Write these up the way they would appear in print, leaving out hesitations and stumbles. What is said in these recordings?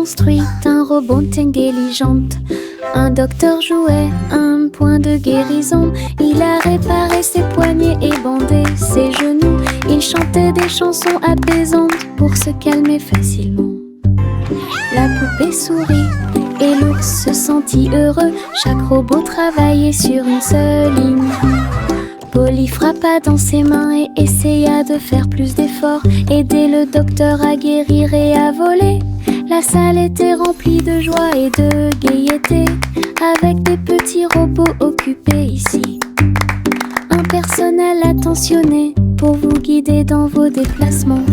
construit un robot intelligente. Un docteur jouait un point de guérison. Il a réparé ses poignets et bandé ses genoux. Il chantait des chansons apaisantes pour se calmer facilement. La poupée sourit et l'ours se sentit heureux. Chaque robot travaillait sur une seule ligne. Polly frappa dans ses mains et essaya de faire plus d'efforts. Aider le docteur à guérir et à voler. La salle était remplie de joie et de gaieté, avec des petits robots occupés ici. Un personnel attentionné pour vous guider dans vos déplacements.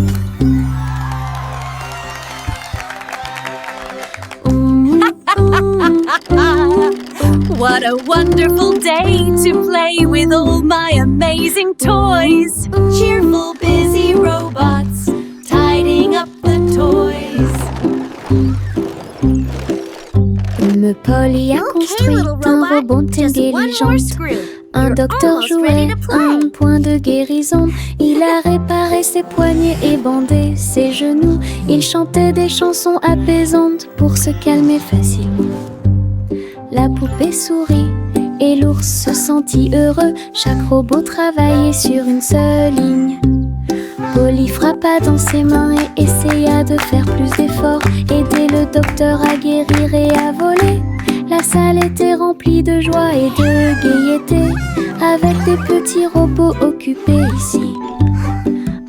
What a wonderful day to play with all my amazing toys. Cheerful, busy robots tidying up the toys. Polly a construit un robot intelligent. Un docteur jouait un point de guérison. Il a réparé ses poignets et bandé ses genoux. Il chantait des chansons apaisantes pour se calmer facilement. La poupée sourit et l'ours se sentit heureux. Chaque robot travaillait sur une seule ligne. Polly frappa dans ses mains et essaya de faire plus d'efforts. Aider le docteur à guérir et à voler. La salle était remplie de joie et de gaieté, avec des petits robots occupés ici.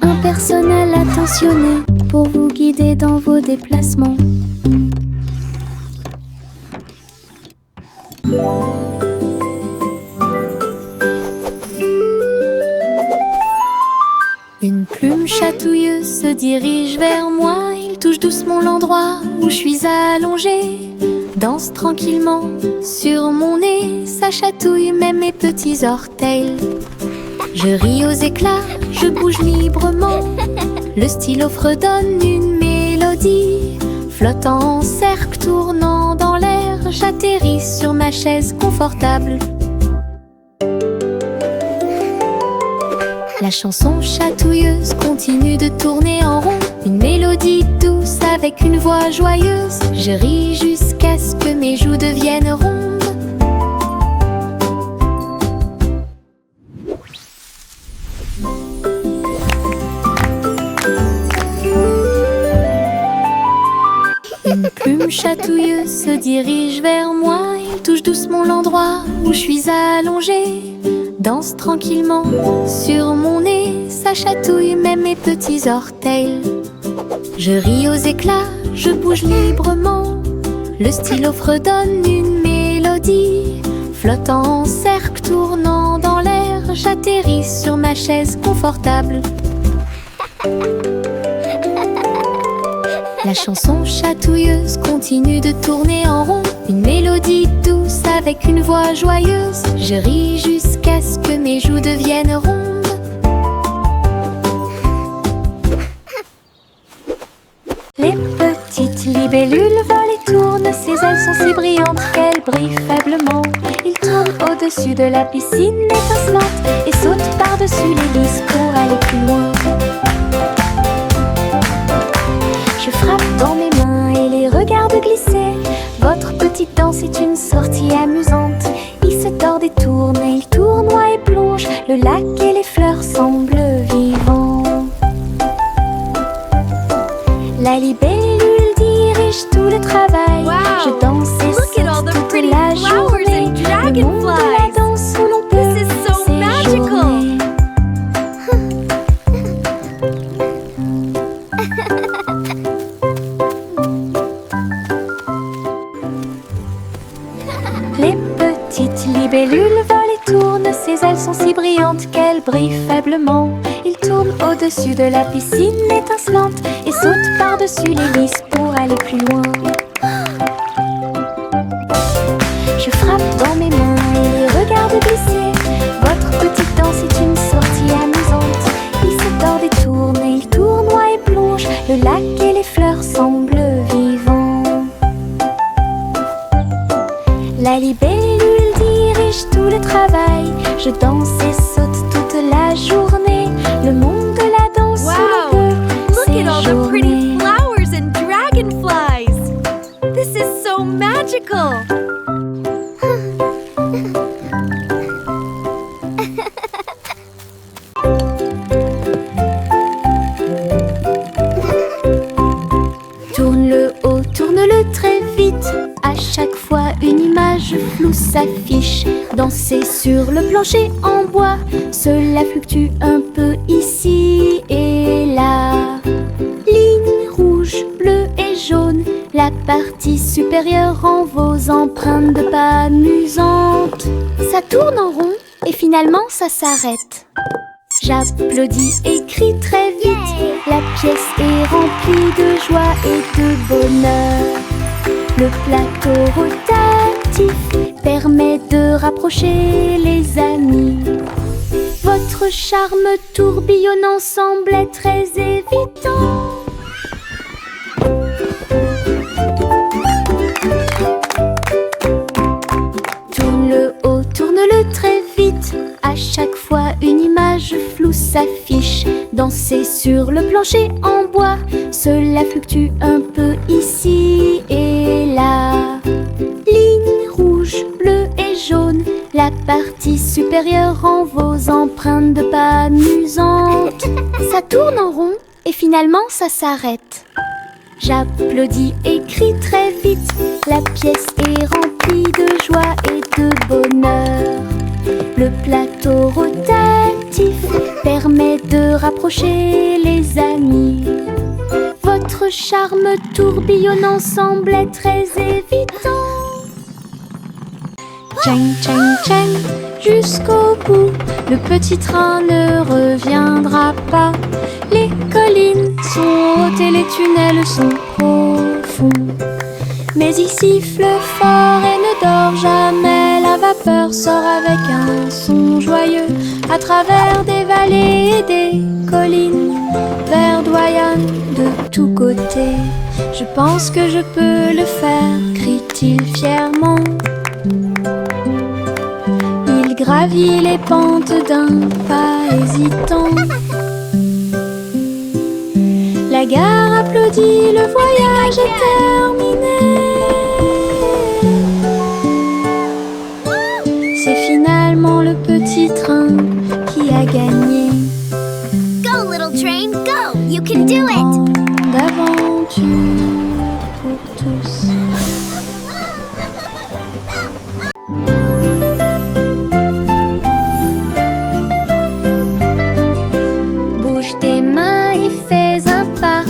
Un personnel attentionné pour vous guider dans vos déplacements. Une plume chatouilleuse se dirige vers moi. Il touche doucement l'endroit où je suis allongée. Danse tranquillement sur mon nez. Ça chatouille même mes petits orteils. Je ris aux éclats, je bouge librement. Le stylo fredonne une mélodie. Flottant en cercle, tournant dans l'air, j'atterris sur ma chaise confortable. La chanson chatouilleuse continue de tourner en rond. Une mélodie douce avec une voix joyeuse. Je ris jusqu'à ce que mes joues deviennent rondes. Une plume chatouilleuse se dirige vers moi. Il touche doucement l'endroit où je suis allongée. Danse tranquillement sur mon nez. Ça chatouille même mes petits orteils. Je ris aux éclats, je bouge librement. Le stylo fredonne une mélodie. Flottant en cercle, tournant dans l'air, j'atterris sur ma chaise confortable. La chanson chatouilleuse continue de tourner en rond. Une mélodie douce avec une voix joyeuse. Je ris jusqu'à ce que mes joues deviennent rondes. Les petites libellules volent et tournent. Ses ailes sont si brillantes qu'elles brillent faiblement. Ils tournent au-dessus de la piscine étincelante et sautent par-dessus l'hélice pour aller plus loin. Je frappe dans mes mains et les regarde glisser. Votre petite danse est une sortie amusante. Il se tord et tourne, et il tournoie et plonge. Le lac et les fleurs semblent vivants. La libellule dirige tout le travail. Je danse et saute toute la journée. Le monde de la danse où l'on peut séjourner. Les petites libellules volent et tournent. Ses ailes sont si brillantes qu'elles brillent faiblement. Ils tournent au-dessus de la piscine étincelante et sautent par-dessus l'hélice pour aller plus loin. Je frappe dans mes mains et les regarde glisser. Votre petite danse est une sortie amusante. Il se tord et tourne, et il tournoie et plonge. Le lac et les fleurs semblent vivants. La libellule dirige tout le travail. Je danse et saute toute la journée. Le monde de la danse où l'on peut Look at all the pretty séjourner. flowers and dragonflies. s'affiche. Danser sur le plancher en bois, cela fluctue un peu ici et là. Ligne rouge, bleue et jaune, la partie supérieure rend vos empreintes de pas amusantes. Ça tourne en rond et finalement ça s'arrête. J'applaudis et crie très vite. La pièce est remplie de joie et de bonheur. Le plateau rotatif permet de rapprocher les amis. Votre charme tourbillonnant semblait très évident. Tourne-le haut, tourne-le très vite. À chaque fois une image floue s'affiche. Danser sur le plancher en bois, cela fluctue un peu ici et là. Ligne rouge, bleue et jaune, la partie supérieure rend vos empreintes de pas amusantes. Ça tourne en rond et finalement ça s'arrête. J'applaudis et crie très vite. La pièce est remplie de joie et de bonheur. Le plateau rotatif permet de rapprocher les amis. Votre charme tourbillonnant semblait très évident. Tchang, tchang, tchang, jusqu'au bout, le petit train ne reviendra pas. Les collines sont hautes et les tunnels sont profonds. Mais il siffle fort et ne dort jamais. La vapeur sort avec un son joyeux à travers des vallées et des collines. Verdoyant de tous côtés. Je pense que je peux le faire, crie-t-il fièrement. Il gravit les pentes d'un pas hésitant. La gare applaudit, le voyage est terminé. C'est finalement le petit train qui a gagné. Go, little train, go! You can do it! D'aventure pour tous. Bouge tes mains et fais un pas.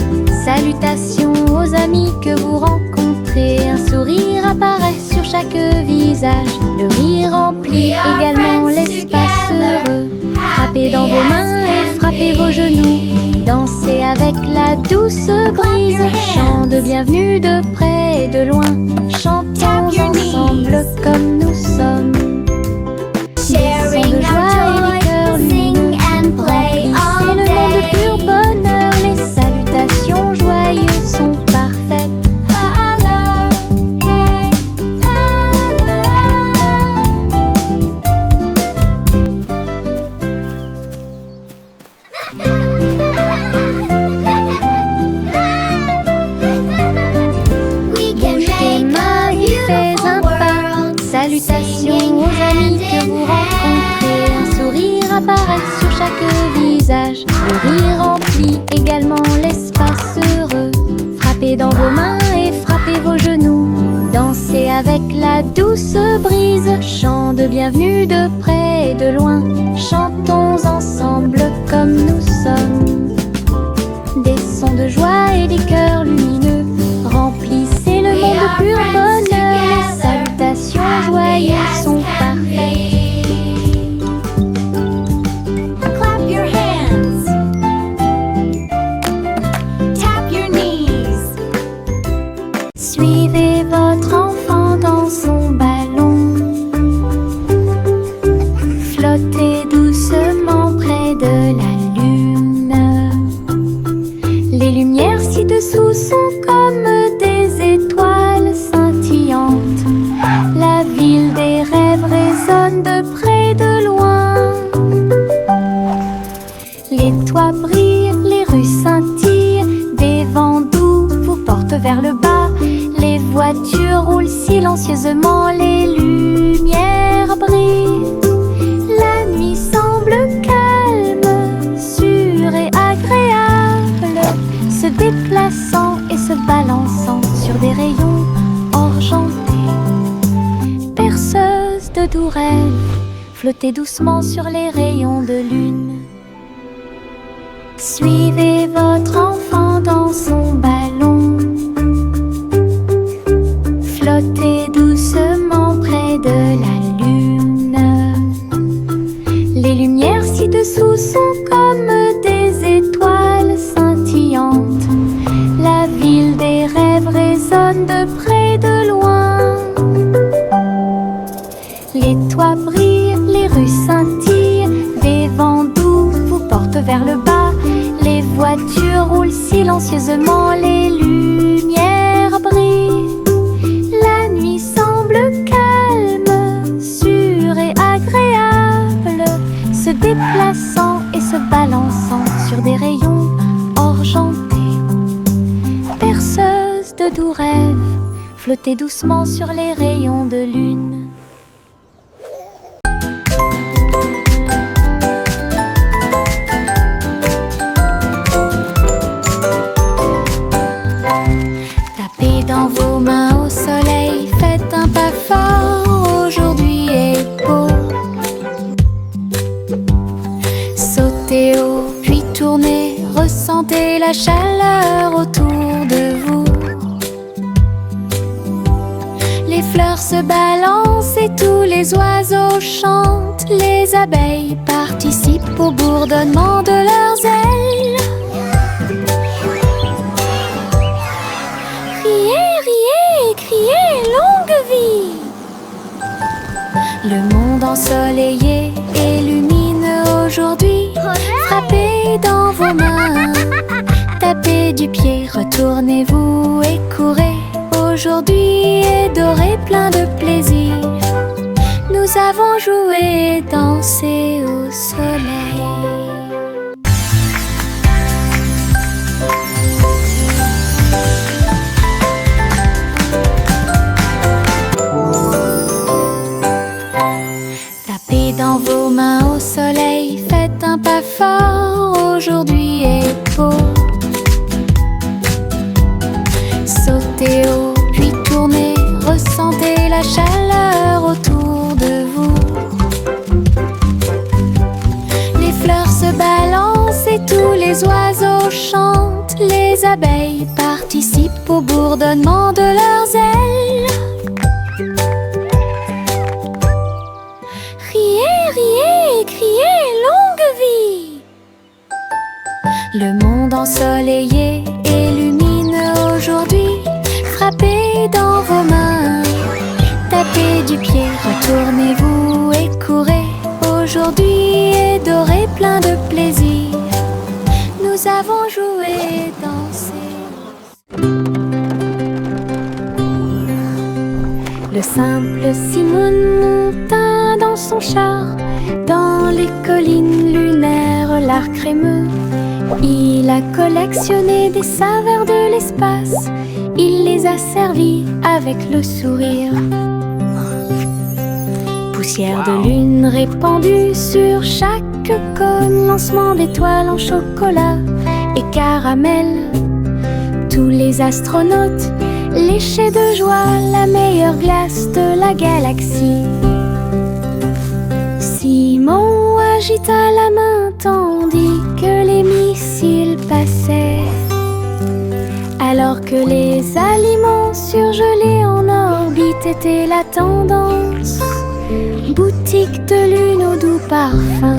Salutations aux amis que vous rencontrez. Un sourire apparaît sur chaque visage. Le rire remplit également l'espace heureux. Frappez dans vos mains et frappez vos genoux. Dansez avec la douce brise. Chant de bienvenue de près et de loin. Chantons ensemble comme nous sommes. Des sons de joie et des cœurs lumineux. Remplissez le monde de pur bonheur. Les salutations joyeuses sont parfaites. Salutations aux amis que vous rencontrez. Un sourire apparaît sur chaque visage. Le rire remplit également l'espace heureux. Frappez dans vos mains et frappez vos genoux. Dansez avec la douce brise. Chant de bienvenue de près et de loin. Chantons ensemble comme nous sommes. Des sons de joie et des cœurs lumineux. Remplissez le monde de pur bonheur. Les salutations joyeuses sont parfaites. Clap your hands. Tap your knees. Suivez votre enfant dans son ballon. Flottez doucement près de la lune. Les lumières ci-dessous sont comme des étoiles scintillantes. La ville des rêves résonne de près et de loin. Les toits brillent, les rues scintillent. Des vents doux vous portent vers le bas. Les voitures roulent silencieusement. Les lumières brillent. La nuit semble calme, sûre et agréable, se déplaçant et se balançant sur des rayons argentés. Perceuse flottez doucement sur les rayons de lune. Suivez votre enfant dans son ballon. Flottez doucement près de la lune. Les lumières ci-dessous sont comme des étoiles scintillantes. La ville des rêves résonne de près de loin. Les toits brillent, les rues scintillent, des vents doux vous portent vers le bas. Les voitures roulent silencieusement, les lumières brillent. La nuit semble calme, sûre et agréable, se déplaçant et se balançant sur des rayons argentés. Berceuse de doux rêves, flottez doucement sur les rayons de lune. Dans vos mains au soleil, faites un pas fort, aujourd'hui est beau. Sautez haut, puis tournez, ressentez la chaleur autour de vous. Les fleurs se balancent et tous les oiseaux chantent. Les abeilles participent au bourdonnement de leurs ailes. Criez, longue vie! Le monde ensoleillé et lumineux aujourd'hui. Frappez dans vos mains, tapez du pied, retournez-vous et courez. Aujourd'hui est doré, plein de plaisir. Nous avons joué, dansé au soleil. Dans vos mains au soleil, faites un pas fort, aujourd'hui est beau. Sautez haut, puis tournez, ressentez la chaleur autour de vous. Les fleurs se balancent et tous les oiseaux chantent. Les abeilles participent au bourdonnement de leurs ailes. Criez, longue vie! Le monde ensoleillé et lumineux aujourd'hui. Frappez dans vos mains, tapez du pied, retournez-vous et courez. Aujourd'hui est doré, plein de plaisir. Nous avons joué, dansé. Le simple Simone monta dans son char, dans les collines lunaires, l'art crémeux. Il a collectionné des saveurs de l'espace, il les a servis avec le sourire. Poussière de lune répandue sur chaque cône, lancement d'étoiles en chocolat et caramel. Tous les astronautes léchaient de joie la meilleure glace de la galaxie. Simon agita la main tandis que les missiles passaient. Alors que les aliments surgelés en orbite étaient la tendance. Boutique de lune au doux parfum.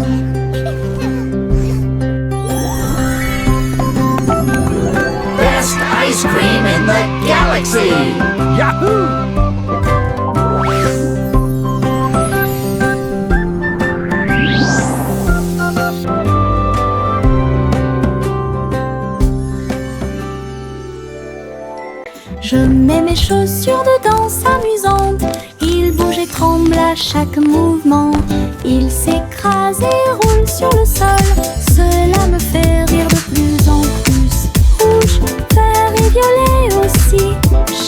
Best ice cream in the galaxy! Yahoo! Je mets mes chaussures de danse amusantes. Il bouge et tremble à chaque mouvement. Il s'écrase et roule sur le sol. Cela me fait rire de plus en plus. Rouge, vert et violet aussi.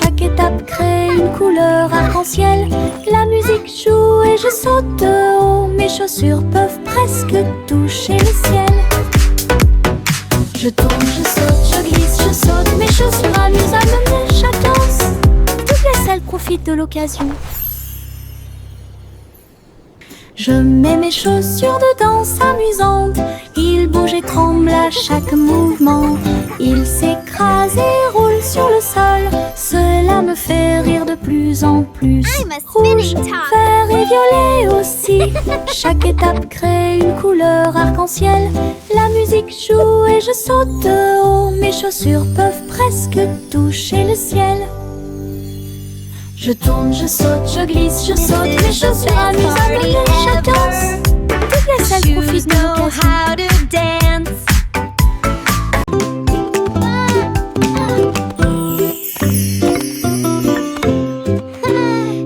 Chaque étape crée une couleur arc-en-ciel. La musique joue et je saute de haut. Mes chaussures peuvent presque toucher le ciel. Je tourne, je saute, je glisse, je saute. Mes chaussures amusent à me mener chaque danse. Toutes les selles profitent de l'occasion. Je mets mes chaussures de danse amusantes. Il bouge et tremble à chaque mouvement. Il s'écrase et roule sur le sol. Cela me fait rire de plus en plus. Rouge, vert et violet aussi. Chaque étape crée une couleur arc-en-ciel. La musique joue et je saute de haut. Mes chaussures peuvent presque toucher le ciel. Je tourne, je saute, je glisse, je saute. Mes chaussures amusantes et je danse. Toute la salle profite de l'occasion.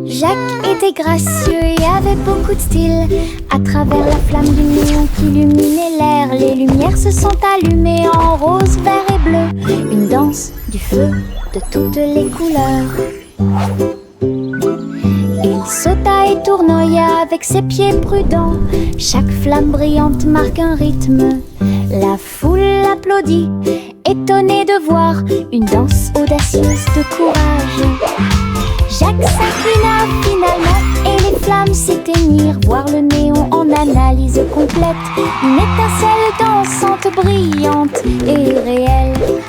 Jacques était gracieux et avait beaucoup de style. À travers la flamme du néon qui illuminait l'air, les lumières se sont allumées en rose, vert et bleu. Une danse, du feu, de toutes les couleurs. Il sauta et tournoya avec ses pieds prudents. Chaque flamme brillante marque un rythme. La foule applaudit, étonnée de voir une danse audacieuse de courage. Jacques s'inclina finalement et les flammes s'éteignirent. Voir le néon en analyse complète. Une étincelle dansante, brillante et réelle.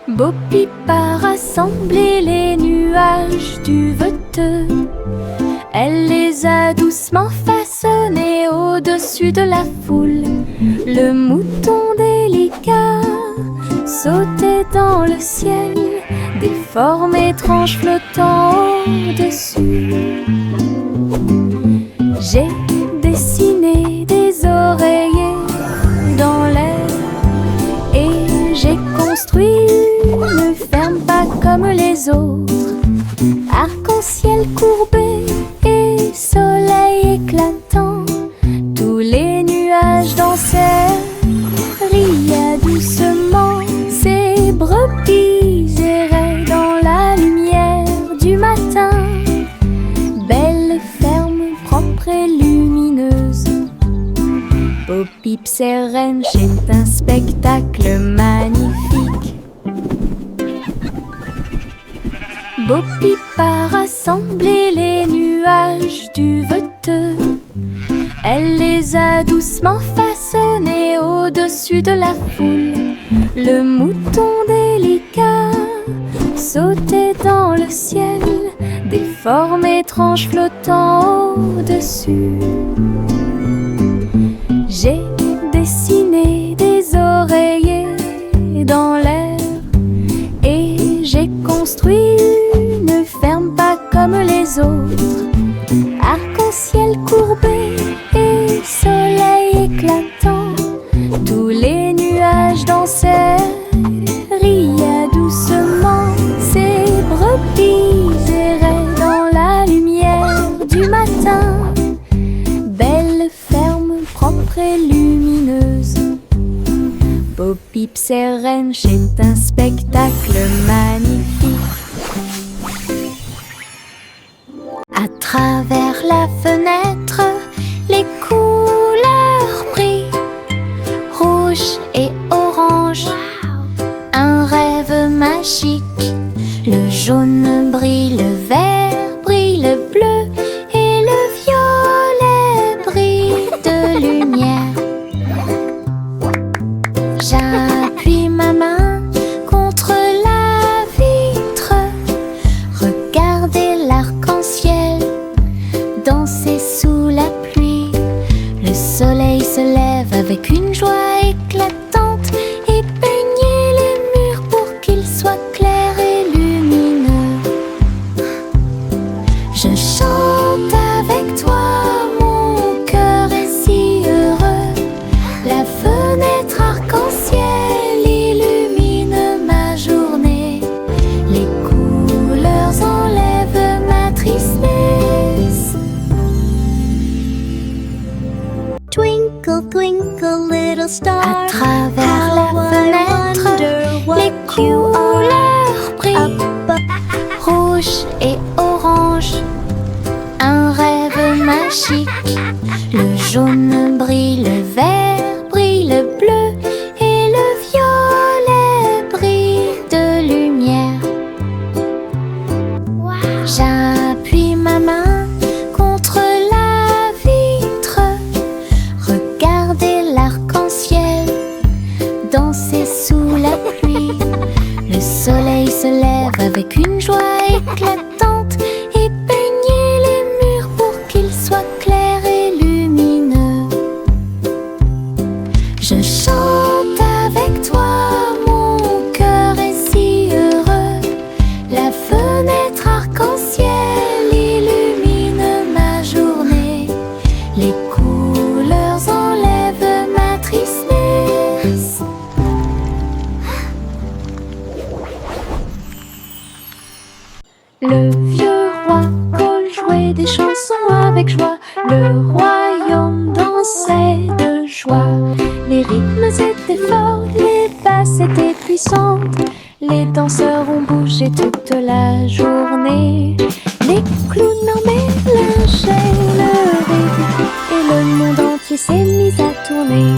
Bo Peep a rassemblé les nuages du veteux. Elle les a doucement façonnés au-dessus de la foule. Le mouton délicat sautait dans le ciel, des formes étranges flottant au-dessus. J'ai dessiné des oreillers dans l'air et j'ai construit une ferme pas comme les autres. Arc-en-ciel courbé et soleil éclatant, tous les nuages dansèrent, riaient doucement. Ces brebis erraient dans la lumière du matin. Belle ferme propre et lumineuse. Bo Peep sereine, c'est un spectacle magnifique. Bo Peep a rassemblé les nuages du veteux. Elle les a doucement façonnés au-dessus de la foule. Le mouton délicat sautait dans le ciel, des formes étranges flottant au-dessus. J'ai dessiné des oreillers dans l'air et j'ai construit une ferme pas comme les autres. Arc-en-ciel courbé et soleil éclatant, tous les nuages dansèrent, riaient doucement. Ces brebis erraient dans la lumière du matin. Belle ferme propre et lumineuse. Bo Peep sereine, c'est un spectacle magnifique. À travers la fenêtre, les couleurs brillent, rouge et orange, un rêve magique. Le jaune brille, le vert brille, le bleu et le violet brillent de lumière. J'appuie ma main contre la vitre, regardez l'arc-en-ciel danser sous la pluie. Le soleil se lève avec une joie éclatante et peignez les murs pour qu'ils soient clairs et lumineux. Je chante avec toi, mon cœur est si heureux. La fenêtre arc-en-ciel illumine ma journée. Les couleurs enlèvent ma tristesse. Twinkle, twinkle, little star. À travers la fenêtre, les couleurs brillent, rouge et orange, chic. Le jaune brille, le vert brille, le bleu et le violet brillent de lumière. J'appuie ma main contre la vitre. Regardez l'arc-en-ciel danser sous la pluie. Le soleil se lève avec une joie éclatante et peignez les murs pour qu'ils soient clairs et lumineux. Je chante avec toi, mon cœur est si heureux. La fenêtre arc-en-ciel illumine ma journée. Les couleurs enlèvent ma tristesse. Le vieux roi Cole jouait des chansons avec joie. Le royaume dansait de joie. Les rythmes étaient forts, les basses étaient puissantes. Les danseurs ont bougé toute la journée. Les clowns mélangeaient le rythme et le monde entier s'est mis à tourner.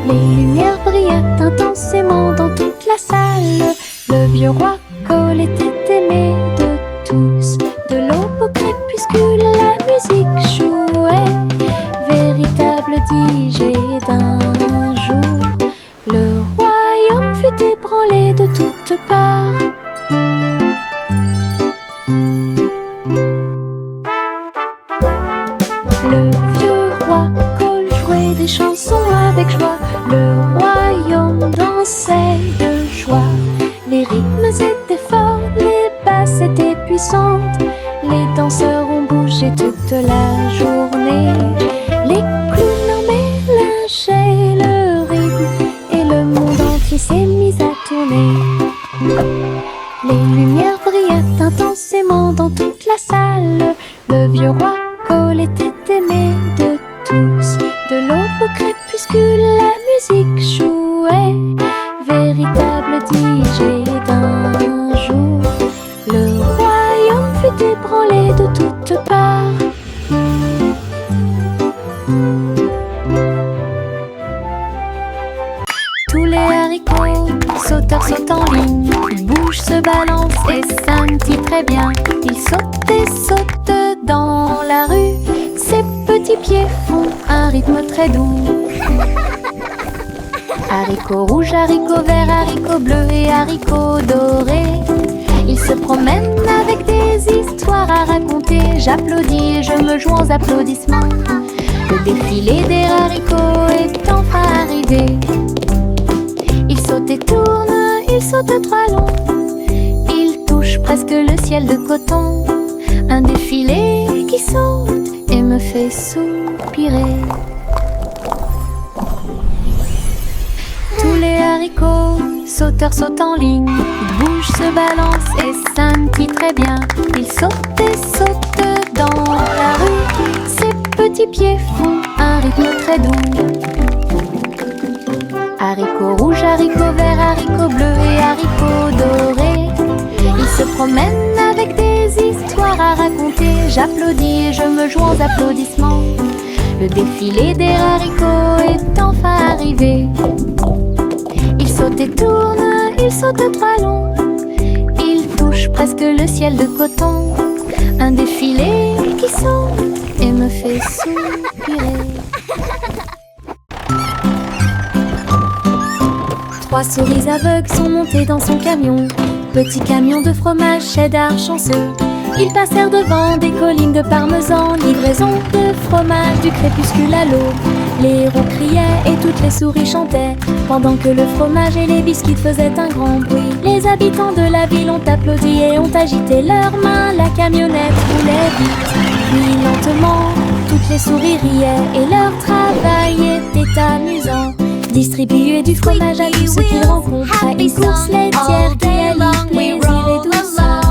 Les lumières brillaient intensément dans toute la salle. Le vieux roi Cole était aimé de tous. De l'aube au crépuscule, la musique jouait. Véritable DJ d'un jour. Le royaume fut ébranlé de toutes parts. Le vieux roi Cole jouait des chansons avec joie. Le royaume dansait de joie. Les rythmes étaient forts, les basses étaient puissantes. Les danseurs ont bougé toute la journée. Les clowns mélangeaient le rythme et le monde entier s'est mis à tourner. Les lumières brillaient intensément dans toute la salle. Le vieux roi Cole était aimé de tous. De l'aube au crépuscule, la musique jouait. Véritable DJ d'un jour. Le royaume fut ébranlé de toutes parts. Tous les haricots sauteurs sautent en ligne. Ils bougent, se balancent et scintillent très bien. Ils sautent et sautent dans la rue. Ses petits pieds font un rythme très doux. Haricots rouges, haricots verts, haricots bleus et haricots dorés. Ils se promènent avec des histoires à raconter. J'applaudis et je me joins aux applaudissements. Le défilé des haricots est enfin arrivé. Ils sautent et tournent, ils sautent trois longs. Ils touchent presque le ciel de coton. Un défilé qui saute et me fait soupirer. Tous les haricots sauteurs sautent en ligne. Ils bougent, se balancent et scintillent très bien. Ils sautent et sautent dans la rue. Ses petits pieds font un rythme très doux. Haricots rouges, haricots verts, haricots bleus et haricots dorés. Ils se promènent avec des histoires à raconter. J'applaudis et je me joins aux applaudissements. Le défilé des haricots est enfin arrivé. Ils sautent et tournent, ils sautent trois longs. Ils touchent presque le ciel de coton. Un défilé qui saute et me fait soupirer. Trois souris aveugles sont montées dans son camion. Petit camion de fromage cheddar chanceux. Ils passèrent devant des collines de parmesan. Livraison de fromage du crépuscule à l'aube. Les héros criaient et toutes les souris chantaient, pendant que le fromage et les biscuits faisaient un grand bruit. Les habitants de la ville ont applaudi et ont agité leurs mains. La camionnette roulait vite, puis lentement. Toutes les souris riaient et leur travail était amusant. Distribuer du fromage à tous ceux qu'ils rencontraient. Une course laitière qui allie plaisir et douceur.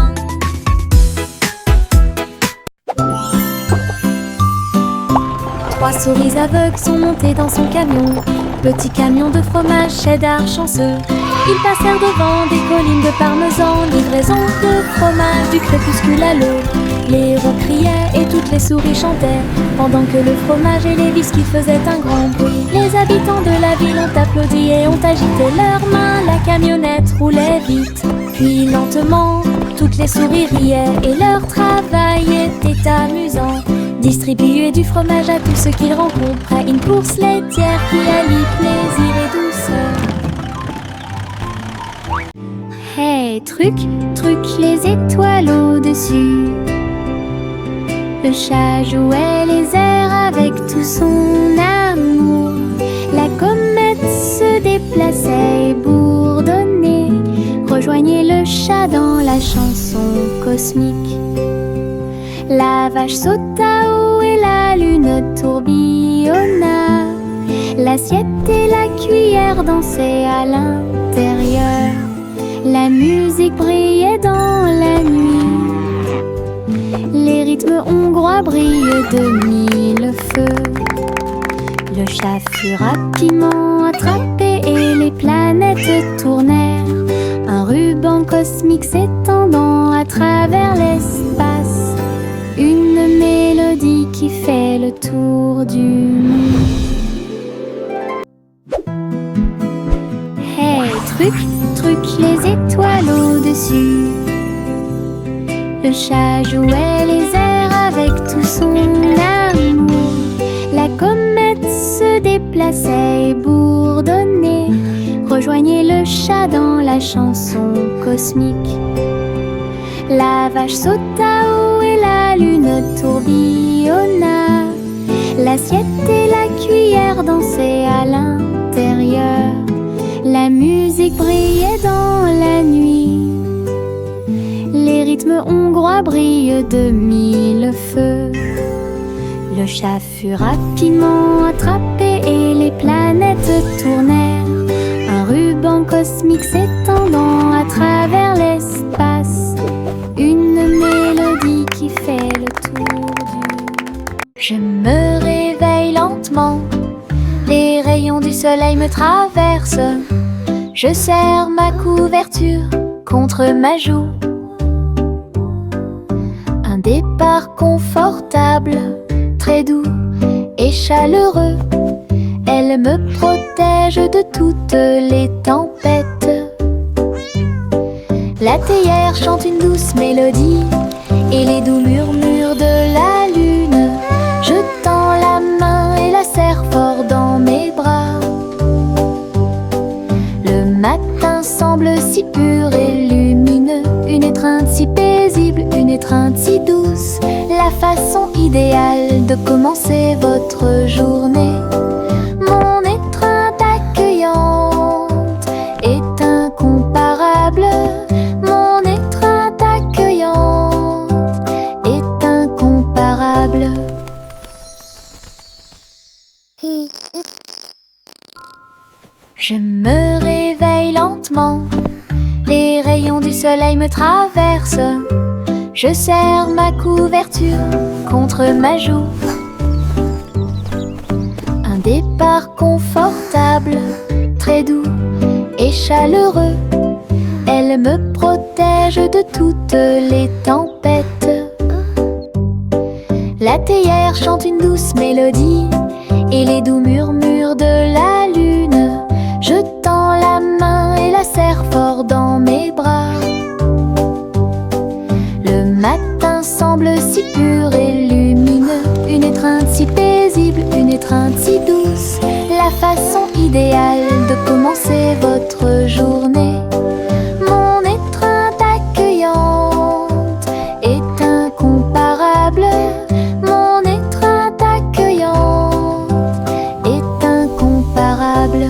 Trois souris aveugles sont montées dans son camion. Petit camion de fromage cheddar chanceux. Ils passèrent devant des collines de parmesan, livraison de fromage du crépuscule à l'aube. Les héros criaient et toutes les souris chantaient, pendant que le fromage et les biscuits faisaient un grand bruit. Les habitants de la ville ont applaudi et ont agité leurs mains. La camionnette roulait vite, puis lentement, toutes les souris riaient et leur travail était amusant. Distribuer du fromage à tous ceux qu'ils rencontraient, une course laitière qui allie plaisir et douceur. Hey, truc, truc, les étoiles au-dessus. Le chat jouait les airs avec tout son amour. La comète se déplaçait et bourdonnait. Rejoignez le chat dans la chanson cosmique. La vache sauta haut et la lune tourbillonna. L'assiette et la cuillère dansaient à l'intérieur. La musique brillait dans la nuit. Les rythmes hongrois brillent de mille feux. Le chat fut rapidement attrapé et les planètes tournèrent. Un ruban cosmique s'étendant à travers l'espace. Une mélodie qui fait le tour du monde. Hey, truc, truc, les étoiles au-dessus. Le chat jouait les airs avec tout son amour. La comète se déplaçait et bourdonnait. Rejoignez le chat dans la chanson cosmique. La vache sauta haut et la lune tourbillonna. L'assiette et la cuillère dansaient à l'intérieur. La musique brillait dans la nuit. Les rythmes hongrois brillent de mille feux. Le chat fut rapidement attrapé et les planètes tournèrent. Un ruban cosmique s'étendant à travers l'espace. Une mélodie qui fait le tour du... Je me réveille lentement. Les rayons du soleil me traversent. Je serre ma couverture contre ma joue. Un départ confortable, très doux et chaleureux. Elle me protège de toutes les tempêtes. La théière chante une douce mélodie et les doux murmures de la lune. Je tends la main et la serre fort dans mes bras. Le matin semble si pur et lumineux. Une étreinte si paisible, une étreinte si douce. La façon idéale de commencer votre journée. Mon étreinte accueillante est incomparable. Mon étreinte accueillante est incomparable. Je me réveille lentement. Les rayons du soleil me traversent. Je serre ma couverture contre ma joue. Un départ confortable, très doux et chaleureux. Elle me protège de toutes les tempêtes. La théière chante une douce mélodie et les doux murmures de la lune. Je tends la main et la serre fort dans mes bras. Le matin semble si pur et lumineux. Une étreinte si paisible, une étreinte si douce. La façon idéale de commencer votre journée. Mon étreinte accueillante est incomparable. Mon étreinte accueillante est incomparable.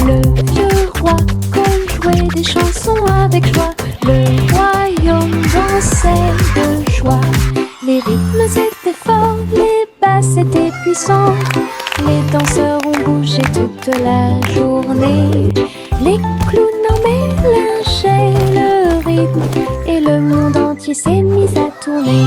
Le vieux roi jouait des chansons avec joie. Le royaume dansait de joie. Les rythmes étaient forts, les basses étaient puissants. Les danseurs ont bougé toute la journée. Les clowns en mélangeaient le rythme et le monde entier s'est mis à tourner.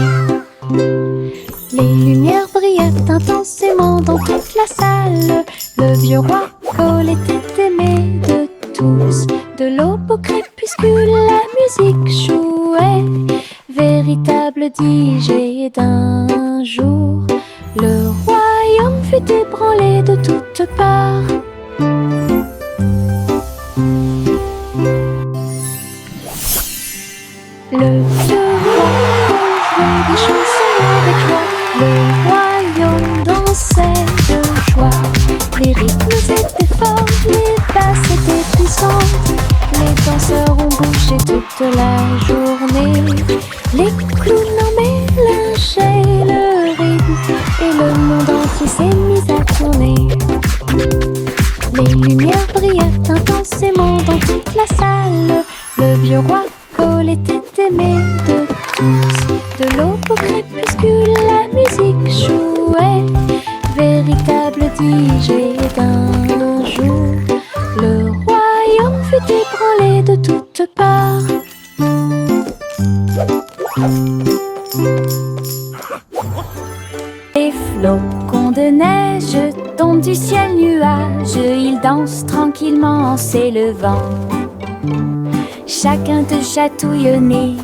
Les lumières brillaient intensément dans toute la salle. Le vieux roi Cole était aimé de tous. De l'aube au crépuscule, la musique jouait. Véritable DJ d'un jour, le royaume fut ébranlé de toutes parts. Le vieux roi jouait des chansons avec joie. Le royaume dansait de joie. Les rythmes étaient forts, les basses étaient puissantes. Les danseurs ont bougé toute la journée. Les clowns en mélangeaient le rythme et le monde entier s'est mis à tourner. Les lumières brillaient intensément dans toute la salle. Le vieux roi Cole était aimé de tous. De l'aube au crépuscule, la musique jouait. Véritable DJ d'un jour, le royaume fut ébranlé de toutes parts. Les flocons de neige tombent du ciel nuage. Ils dansent tranquillement en s'élevant. Chacun te chatouille au nez.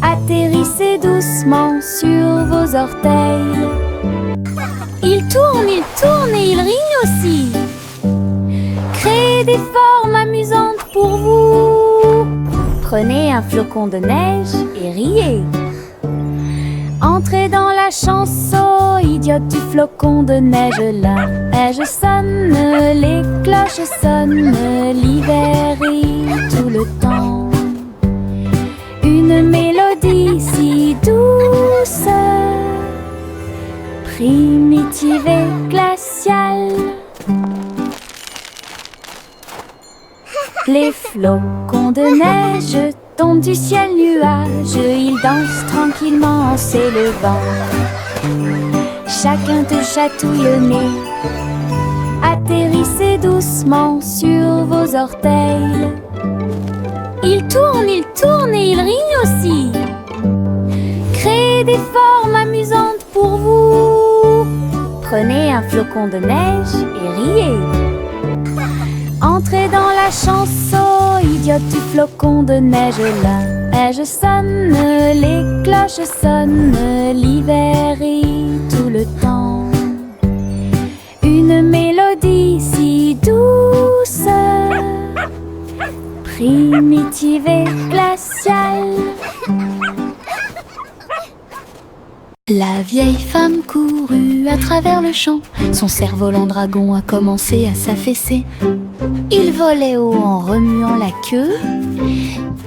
Atterrissez doucement sur vos orteils. Ils tournent et ils rignent aussi. Créez des formes amusantes pour vous. Prenez un flocon de neige et riez. Entrez dans la chanson idiote du flocon de neige. La neige sonne, les cloches sonnent, l'hiver rit tout le temps. Une mélodie si douce, primitive et glaciale. Les flocons de neige tombent du ciel nuage. Ils dansent tranquillement en s'élevant. Chacun te chatouille au nez. Atterrissez doucement sur vos orteils. Ils tournent et ils rignent aussi. Créez des formes amusantes pour vous. Prenez un flocon de neige et riez. Entrez dans la chanson idiote du flocon de neige. La neige sonne, les cloches sonnent, l'hiver rit tout le temps. Une mélodie si douce, primitive et glaciale. La vieille femme courut à travers le champ. Son cerf-volant dragon a commencé à s'affaisser. Il volait haut en remuant la queue.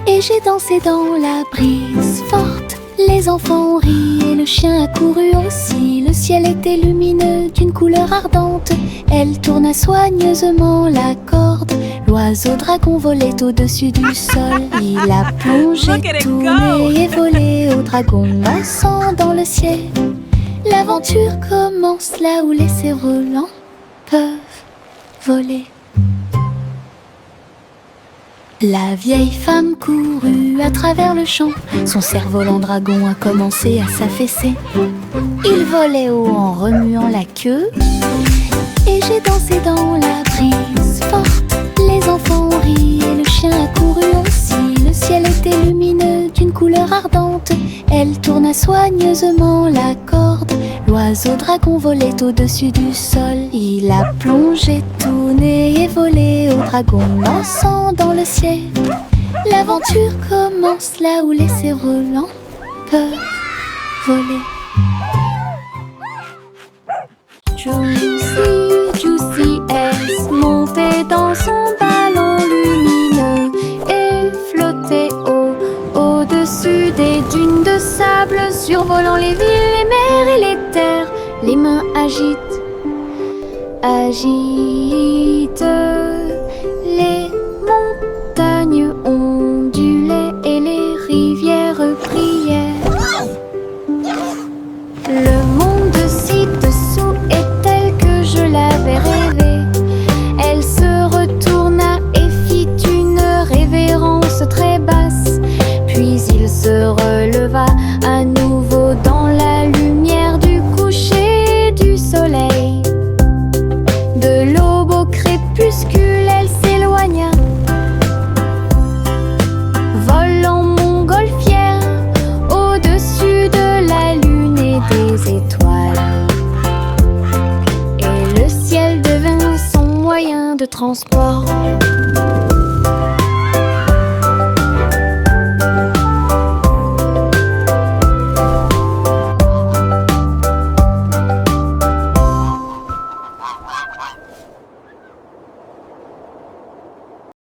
Et j'ai dansé dans la brise forte. Les enfants ont ri et le chien a couru aussi. Le ciel était lumineux d'une couleur ardente. Elle tourna soigneusement la corde. L'oiseau dragon volait au-dessus du sol. Il a plongé, tourné et volé au dragon dansant dans le ciel. L'aventure commence là où les cerfs-volants peuvent voler. La vieille femme courut à travers le champ. Son cerf-volant dragon a commencé à s'affaisser. Il volait haut en remuant la queue. Et j'ai dansé dans la brise forte. Les enfants ont ri et le chien a couru aussi. Le ciel était lumineux d'une couleur ardente. Elle tourna soigneusement la corde. L'oiseau dragon volait au-dessus du sol. Il a plongé, tourné et volé au dragon dansant dans le ciel. L'aventure commence là où les cerfs-volants peuvent voler. Juicy S montait dans son ballon lumineux et flottait au-dessus des dunes de sable, survolant les villes, les mers et les terres. Les mains agitent les montagnes ondulaient et les rivières prièrent. Le monde ci-dessous est tel que je l'avais rêvé. Elle se retourna et fit une révérence très basse. Puis il se releva à nouveau dans la lumière du coucher du soleil. De transport.